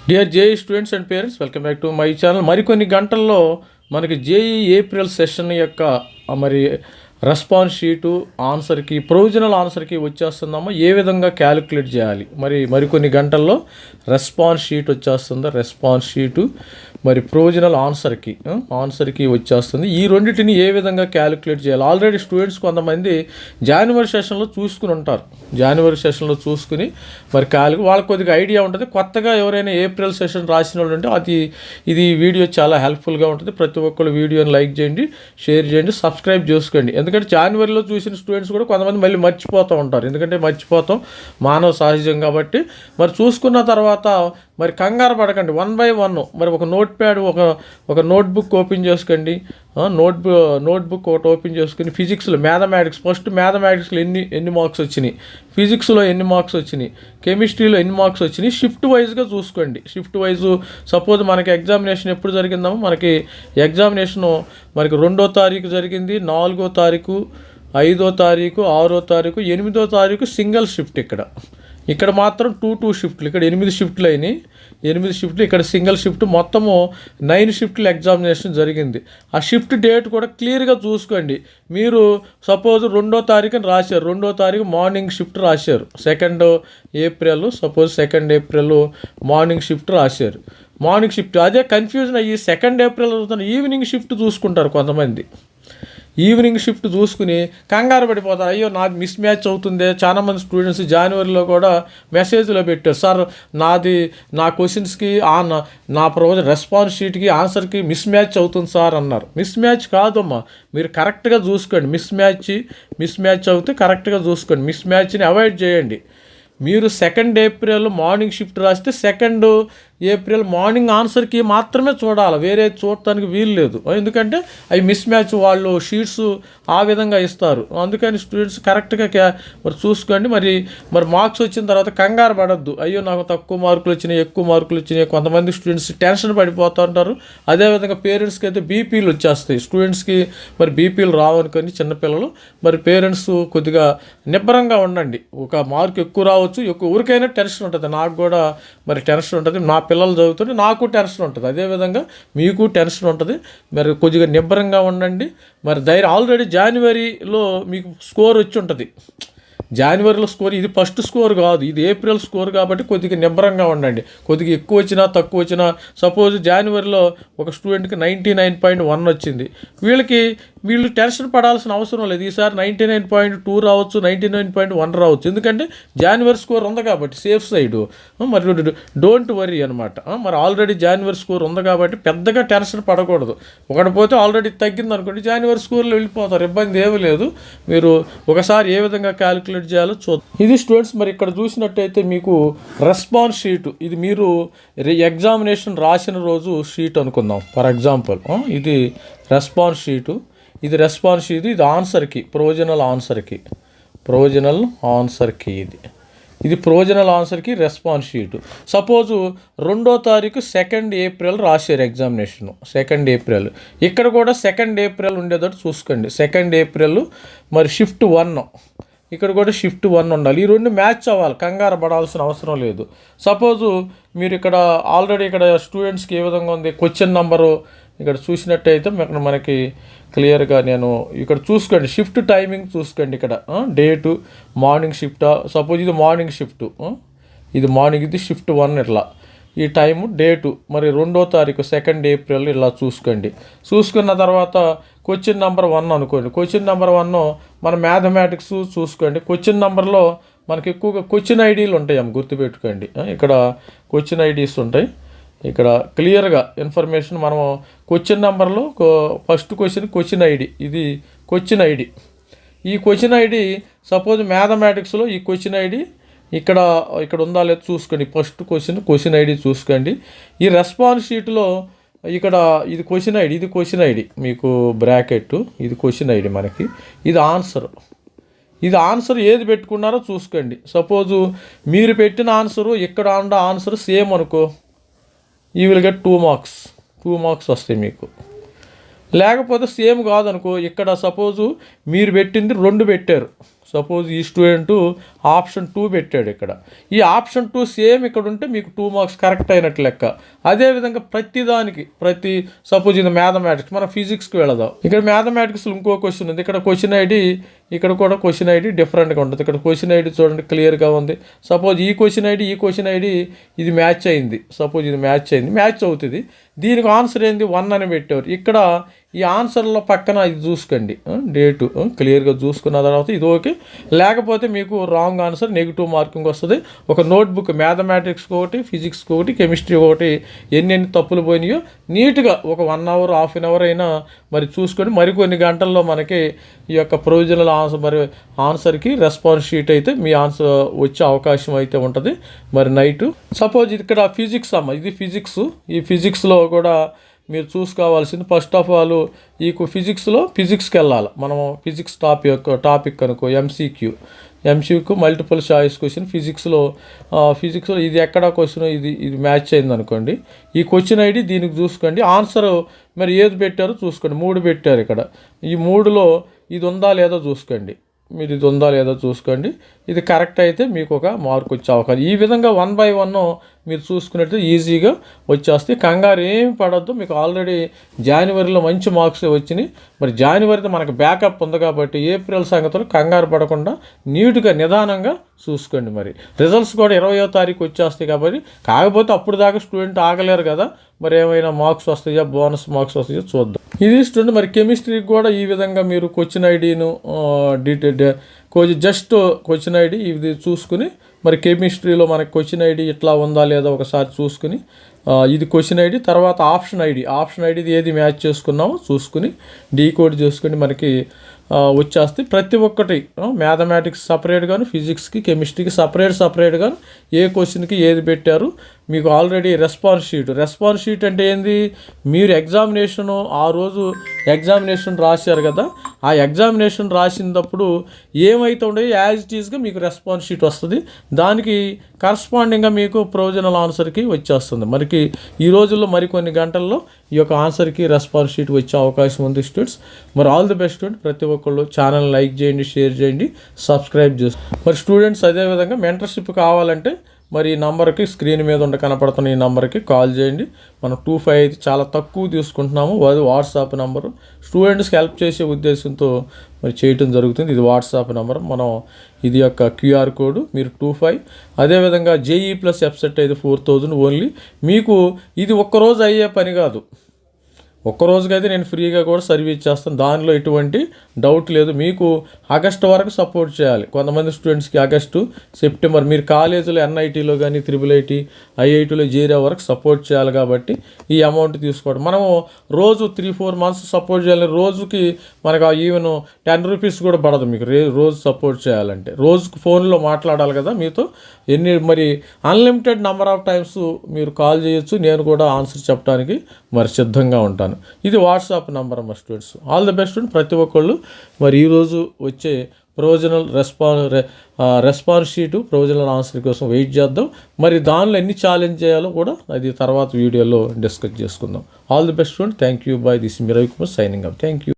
Dear JEE students and parents, welcome back to my channel. మరికొన్ని గంటల్లో మనకి JEE April session యొక్క మరి రెస్పాన్స్ షీటు ఆన్సర్కి ప్రొవిజనల్ ఆన్సర్కి వచ్చేస్తుందమ్మా. ఏ విధంగా క్యాలిక్యులేట్ చేయాలి మరికొన్ని గంటల్లో రెస్పాన్స్ షీట్ వచ్చేస్తుంది. రెస్పాన్స్ షీటు మరి ప్రొవిజనల్ ఆన్సర్కి వచ్చేస్తుంది. ఈ రెండింటిని ఏ విధంగా క్యాలిక్యులేట్ చేయాలి ఆల్రెడీ స్టూడెంట్స్ కొంతమంది జనవరి సెషన్లో చూసుకుని ఉంటారు. జనవరి సెషన్లో చూసుకుని మరి వాళ్ళకి కొద్దిగా ఐడియా ఉంటుంది. కొత్తగా ఎవరైనా ఏప్రిల్ సెషన్ రాసిన వాళ్ళు ఉంటే ఇది వీడియో చాలా హెల్ప్ఫుల్గా ఉంటుంది. ప్రతి ఒక్కరు వీడియోని లైక్ చేయండి, షేర్ చేయండి, సబ్స్క్రైబ్ చేసుకోండి. ఎందుకంటే జనవరిలో చూసిన స్టూడెంట్స్ కూడా కొంతమంది మళ్ళీ మర్చిపోతూ ఉంటారు. ఎందుకంటే మర్చిపోతాం, మానవ సహజం కాబట్టి. మరి చూసుకున్న తర్వాత మరి కంగారు పడకండి, 1 by 1 మరి ఒక నోట్ ప్యాడ్ ఒక నోట్బుక్ ఓపెన్ చేసుకోండి. నోట్బుక్ ఒకటి ఓపెన్ చేసుకుని ఫిజిక్స్లో ఫస్ట్ మ్యాథమెటిక్స్లో ఎన్ని మార్క్స్ వచ్చినాయి, ఫిజిక్స్లో ఎన్ని మార్క్స్ వచ్చినాయి, కెమిస్ట్రీలో ఎన్ని మార్క్స్ వచ్చినాయి, షిఫ్ట్ వైజ్గా చూసుకోండి. షిఫ్ట్ వైజు సపోజ్ మనకి ఎగ్జామినేషన్ ఎప్పుడు జరిగిందామో, మనకి ఎగ్జామినేషను మనకి 2వ తారీఖు జరిగింది, 4వ తారీఖు, 5వ తారీఖు, 6వ తారీఖు, 8వ తారీఖు సింగిల్ షిఫ్ట్. ఇక్కడ మాత్రం 2 షిఫ్ట్లు, ఇక్కడ 8 షిఫ్ట్లు అయినాయి. 8 షిఫ్ట్లు, ఇక్కడ సింగిల్ షిఫ్ట్, మొత్తము 9 షిఫ్ట్లు ఎగ్జామినేషన్ జరిగింది. ఆ షిఫ్ట్ డేట్ కూడా క్లియర్గా చూసుకోండి. మీరు సపోజ్ 2వ తారీఖున రాశారు, 2వ తారీఖు మార్నింగ్ షిఫ్ట్ రాశారు. 2 April, suppose 2 April morning shift రాశారు. మార్నింగ్ షిఫ్ట్ అదే కన్ఫ్యూజన్ అయ్యి 2 ఏప్రిల్ ఈవినింగ్ షిఫ్ట్ చూసుకుంటారు కొంతమంది. ఈవినింగ్ షిఫ్ట్ చూసుకుని కంగారు పడిపోతారు, అయ్యో నాకు మిస్ మ్యాచ్ అవుతుంది. చాలామంది స్టూడెంట్స్ జనవరిలో కూడా మెసేజ్లో పెట్టారు, సార్ నా క్వశ్చన్స్కి నా రెస్పాన్స్ షీట్కి ఆన్సర్కి మిస్ మ్యాచ్ అవుతుంది సార్ అన్నారు. మిస్ మ్యాచ్ కాదమ్మా, మీరు కరెక్ట్గా చూసుకోండి. మిస్ మ్యాచ్ అవుతే కరెక్ట్గా చూసుకోండి. మిస్ మ్యాచ్ని అవాయిడ్ చేయండి. మీరు 2 ఏప్రిల్ మార్నింగ్ షిఫ్ట్ రాస్తే 2 ఏప్రిల్ మార్నింగ్ ఆన్సర్కి మాత్రమే చూడాలి, వేరే చూడటానికి వీలు లేదు. ఎందుకంటే అవి మిస్ మ్యాచ్, వాళ్ళు షీట్స్ ఆ విధంగా ఇస్తారు. అందుకని స్టూడెంట్స్ కరెక్ట్గా మరి చూసుకోండి. మరి మార్క్స్ వచ్చిన తర్వాత కంగారు పడద్దు, అయ్యో నాకు తక్కువ మార్కులు వచ్చినాయి, ఎక్కువ మార్కులు వచ్చినాయి. కొంతమంది స్టూడెంట్స్ టెన్షన్ పడిపోతూ ఉంటారు. అదేవిధంగా పేరెంట్స్కి అయితే బీపీలు వచ్చేస్తాయి. స్టూడెంట్స్కి మరి బీపీలు రావనుకొని చిన్నపిల్లలు, మరి పేరెంట్స్ కొద్దిగా నిబ్బరంగా ఉండండి. ఒక మార్కు ఎక్కువ రావచ్చు, ఊరికైనా టెన్షన్ ఉంటుంది. నాకు కూడా మరి టెన్షన్ ఉంటుంది, నా పిల్లలు చదువుతుంటే నాకు టెన్షన్ ఉంటుంది, అదేవిధంగా మీకు టెన్షన్ ఉంటుంది. మరి కొద్దిగా నిబ్బరంగా ఉండండి. మరి ఆల్రెడీ జనవరిలో మీకు స్కోర్ వచ్చి ఉంటుంది. జనవరిలో స్కోర్ ఇది ఫస్ట్ స్కోర్ కాదు, ఇది ఏప్రిల్ స్కోర్ కాబట్టి కొద్దిగా నిబ్బరంగా ఉండండి. కొద్దిగా ఎక్కువ వచ్చినా తక్కువ వచ్చినా, సపోజ్ జనవరిలో ఒక స్టూడెంట్కి 99.1 వచ్చింది, వీళ్ళు టెన్షన్ పడాల్సిన అవసరం లేదు. ఈసారి 99.2 రావచ్చు, 99.1 రావచ్చు. ఎందుకంటే జనవరి స్కోర్ ఉంది కాబట్టి సేఫ్ సైడు. మరి డోంట్ వరీ అనమాట. మరి ఆల్రెడీ జనవరి స్కోర్ ఉంది కాబట్టి పెద్దగా టెన్షన్ పడకూడదు. ఒకటి పోతే ఆల్రెడీ తగ్గింది అనుకోండి, జనవరి స్కోర్లో వెళ్ళిపోతారు, ఇబ్బంది ఏమీ లేదు. మీరు ఒకసారి ఏ విధంగా క్యాలిక్యులేట్ చేయాలో చూద్దాం. ఇది స్టూడెంట్స్ మరి ఇక్కడ చూసినట్టయితే మీకు రెస్పాన్స్ షీటు, ఇది మీరు ఎగ్జామినేషన్ రాసిన రోజు షీట్ అనుకుందాం. ఫర్ ఎగ్జాంపుల్ ఇది రెస్పాన్స్ షీటు, ఇది ఆన్సర్కి ప్రొవిజనల్ ఆన్సర్కి ఇది ప్రొవిజనల్ ఆన్సర్కి రెస్పాన్స్ షీటు. సపోజు 2వ తారీఖు 2 ఏప్రిల్ రాశారు ఎగ్జామినేషను, 2 ఏప్రిల్. ఇక్కడ కూడా 2 ఏప్రిల్ ఉండేటట్టు చూసుకోండి. 2 ఏప్రిల్ మరి షిఫ్ట్ 1, ఇక్కడ కూడా షిఫ్ట్ 1 ఉండాలి. ఈ 2 మ్యాచ్ అవ్వాలి, కంగారు పడాల్సిన అవసరం లేదు. సపోజు మీరు ఆల్రెడీ స్టూడెంట్స్కి ఏ విధంగా ఉంది, క్వశ్చన్ నెంబరు ఇక్కడ చూసినట్టయితే మనకి క్లియర్గా నేను ఇక్కడ చూసుకోండి. షిఫ్ట్ టైమింగ్ చూసుకోండి. ఇక్కడ డేటు మార్నింగ్ షిఫ్టా, సపోజ్ ఇది మార్నింగ్ షిఫ్ట్, ఇది షిఫ్ట్ 1 ఇట్లా. ఈ టైము డేటు మరి 2వ తారీఖు 2 ఏప్రిల్ ఇలా చూసుకోండి. చూసుకున్న తర్వాత క్వశ్చన్ నెంబర్ 1 అనుకోండి. క్వశ్చన్ నెంబర్ 1 మన మ్యాథమెటిక్స్ చూసుకోండి. క్వశ్చన్ నెంబర్లో మనకి ఎక్కువగా క్వశ్చన్ ఐడీలు ఉంటాయి, గుర్తుపెట్టుకోండి. ఇక్కడ క్వశ్చన్ ఐడీస్ ఉంటాయి. ఇక్కడ క్లియర్గా ఇన్ఫర్మేషన్ మనం క్వశ్చన్ నెంబర్లో ఫస్ట్ క్వశ్చన్ ఐడి, ఇది క్వశ్చన్ ఐడి. ఈ క్వశ్చన్ ఐడి సపోజ్ మ్యాథమెటిక్స్లో ఈ క్వశ్చన్ ఐడి ఇక్కడ ఉందా లేదా చూసుకోండి. ఫస్ట్ క్వశ్చన్ ఐడి చూసుకోండి. ఈ రెస్పాన్స్ షీట్లో ఇది క్వశ్చన్ ఐడి మీకు బ్రాకెట్, ఇది క్వశ్చన్ ఐడి మనకి, ఇది ఆన్సర్ ఏది పెట్టుకున్నారో చూసుకోండి. సపోజు మీరు పెట్టిన ఆన్సరు ఇక్కడ ఆన్సర్ సేమ్ అనుకో, యూ విల్ గెట్ 2 మార్క్స్ వస్తాయి మీకు. లేకపోతే సేమ్ కాదనుకో, ఇక్కడ సపోజు మీరు పెట్టింది 2 పెట్టారు. సపోజ్ ఈ స్టూడెంట్ ఆప్షన్ 2 పెట్టాడు ఇక్కడ. ఈ ఆప్షన్ 2 సేమ్ ఇక్కడ ఉంటే మీకు 2 మార్క్స్ కరెక్ట్ అయినట్టు లెక్క. అదేవిధంగా ప్రతి సపోజ్ ఇది మ్యాథమెటిక్స్, మనం ఫిజిక్స్కి వెళదాం. ఇక్కడ మ్యాథమెటిక్స్లో ఇంకో క్వశ్చన్ ఉంది. ఇక్కడ క్వశ్చన్ ఐడి, ఇక్కడ కూడా క్వశ్చన్ ఐడి డిఫరెంట్గా ఉంటుంది. ఇక్కడ క్వశ్చన్ ఐడి చూడండి క్లియర్గా ఉంది. సపోజ్ ఈ క్వశ్చన్ ఐడి ఇది మ్యాచ్ అయింది. సపోజ్ ఇది మ్యాచ్ అవుతుంది. దీనికి ఆన్సర్ ఏంది 1 అని పెట్టారు. ఇక్కడ ఈ ఆన్సర్లో పక్కన ఇది చూసుకోండి, డేటు క్లియర్గా చూసుకున్న తర్వాత ఇది ఓకే. లేకపోతే మీకు రాంగ్ ఆన్సర్ నెగిటివ్ మార్కింగ్ వస్తుంది. ఒక నోట్బుక్ మ్యాథమెటిక్స్కి ఒకటి, ఫిజిక్స్కి ఒకటి, కెమిస్ట్రీ ఒకటి ఎన్ని తప్పులు పోయినాయో నీట్గా ఒక 1 అవర్ హాఫ్ అన్ అవర్ అయినా మరి చూసుకొని మరికొన్ని గంటల్లో మనకి ఈ యొక్క ప్రొవిజనల్ ఆన్సర్కి రెస్పాన్స్ షీట్ అయితే మీ ఆన్సర్ వచ్చే అవకాశం అయితే ఉంటుంది మరి నైటు. సపోజ్ ఇక్కడ ఫిజిక్స్ ఇది ఫిజిక్స్. ఈ ఫిజిక్స్లో కూడా మీరు చూసుకోవాల్సింది ఫస్ట్ ఆఫ్ ఆల్ ఈ ఫిజిక్స్కి వెళ్ళాలి. మనం ఫిజిక్స్ టాపిక్ అనుకో ఎంసీక్యూ మల్టిపుల్ చాయిస్ క్వశ్చన్ ఫిజిక్స్లో ఇది ఎక్కడ క్వశ్చన్ ఇది మ్యాచ్ అయింది అనుకోండి. ఈ క్వశ్చన్ ఐడి దీనికి చూసుకోండి. ఆన్సర్ మరి ఏది పెట్టారో చూసుకోండి. 3 పెట్టారు ఇక్కడ. ఈ 3లో ఇది ఉందా లేదో చూసుకోండి. మీరు ఇది ఉందా లేదో చూసుకోండి. ఇది కరెక్ట్ అయితే మీకు ఒక మార్క్ వచ్చే అవకాశం. ఈ విధంగా 1 by 1 మీరు చూసుకున్నట్టు ఈజీగా వచ్చేస్తాయి. కంగారు ఏమి పడద్దు. మీకు ఆల్రెడీ జనవరిలో మంచి మార్క్స్ వచ్చినాయి. మరి జనవరితో మనకు బ్యాకప్ ఉంది కాబట్టి ఏప్రిల్ సంగతులు కంగారు పడకుండా నీట్గా నిదానంగా చూసుకోండి. మరి రిజల్ట్స్ కూడా 20వ తారీఖు వచ్చేస్తాయి కాబట్టి, కాకపోతే అప్పుడు దాకా స్టూడెంట్ ఆగలేరు కదా. మరి ఏమైనా మార్క్స్ వస్తాయా, బోనస్ మార్క్స్ వస్తాయో చూద్దాం. ఇది స్టూడెంట్. మరి కెమిస్ట్రీకి కూడా ఈ విధంగా మీరు క్వశ్చన్ ఐడిను జస్ట్ క్వశ్చన్ ఐడి ఇది చూసుకుని మరి కెమిస్ట్రీలో మనకి క్వశ్చన్ ఐడి ఇట్లా ఉందా లేదా ఒకసారి చూసుకుని ఇది క్వశ్చన్ ఐడి, తర్వాత ఆప్షన్ ఐడి ఏది మ్యాచ్ చేసుకున్నామో చూసుకుని డీకోడ్ చేసుకుని మనకి వచ్చేస్తే ప్రతి ఒక్కటి మ్యాథమెటిక్స్ సపరేట్గాను, ఫిజిక్స్కి, కెమిస్ట్రీకి సపరేట్గాను ఏ క్వశ్చన్కి ఏది పెట్టారు మీకు ఆల్రెడీ రెస్పాన్స్ షీట్ అంటే ఏంది, మీరు ఆ రోజు ఎగ్జామినేషన్ రాశారు కదా, ఆ ఎగ్జామినేషన్ రాసినప్పుడు ఏమైతే ఉండేవి యాజ్ ఇట్ ఈస్గా మీకు రెస్పాన్స్ షీట్ వస్తుంది. దానికి కరస్పాండింగ్గా మీకు ప్రొవిజనల్ ఆన్సర్కి వచ్చేస్తుంది. మనకి ఈ రోజుల్లో మరికొన్ని గంటల్లో ఈ యొక్క ఆన్సర్కి రెస్పాన్స్ షీట్ వచ్చే అవకాశం ఉంది స్టూడెంట్స్. మరి ఆల్ ది బెస్ట్ స్టూడెంట్. ప్రతి ఒక్కళ్ళు ఛానల్ లైక్ చేయండి, షేర్ చేయండి, సబ్స్క్రైబ్ చేసుకోండి. మరి స్టూడెంట్స్ అదేవిధంగా మెంటర్షిప్ కావాలంటే మరి ఈ నంబర్కి స్క్రీన్ మీద కనపడుతున్న ఈ నెంబర్కి కాల్ చేయండి. మనం 25 అయితే చాలా తక్కువ తీసుకుంటున్నాము. అది వాట్సాప్ నెంబరు. స్టూడెంట్స్కి హెల్ప్ చేసే ఉద్దేశంతో మరి చేయటం జరుగుతుంది. ఇది వాట్సాప్ నెంబర్. మనం ఇది యొక్క QR కోడ్ మీరు 25. అదేవిధంగా JEE+ వెబ్సైట్ అయితే 4000 ఓన్లీ. మీకు ఇది ఒక్కరోజు అయ్యే పని కాదు. ఒక్కరోజుకైతే నేను ఫ్రీగా కూడా సర్వీస్ చేస్తాను. దానిలో ఎటువంటి డౌట్ లేదు. మీకు ఆగస్టు వరకు సపోర్ట్ చేయాలి. కొంతమంది స్టూడెంట్స్కి ఆగస్టు, సెప్టెంబర్ మీరు కాలేజీలో NITలో కానీ IIIT, IITలో చేరే వరకు సపోర్ట్ చేయాలి కాబట్టి ఈ అమౌంట్ తీసుకోవడం. మనము రోజు 3-4 మంత్స్ సపోర్ట్ చేయాలి. రోజుకి మనకు ఈవెన్ 10 రూపీస్ కూడా పడదు మీకు రోజు సపోర్ట్ చేయాలంటే. రోజుకు ఫోన్లో మాట్లాడాలి కదా మీతో. మరి అన్లిమిటెడ్ నెంబర్ ఆఫ్ టైమ్స్ మీరు కాల్ చేయొచ్చు. నేను కూడా ఆన్సర్ చెప్పడానికి మరి సిద్ధంగా ఉంటాను. ఇది వాట్సాప్ నెంబర్ అమ్మ students. All the best student. ప్రతి ఒక్కళ్ళు మరి ఈరోజు వచ్చే provisional response sheet provisional answer కోసం వెయిట్ చేద్దాం. మరి దానిలో ఎన్ని ఛాలెంజ్ చేయాలో కూడా అది తర్వాత వీడియోలో డిస్కస్ చేసుకుందాం. All the best student. Thank you. By. This me Ravikumar signing up. Thank you.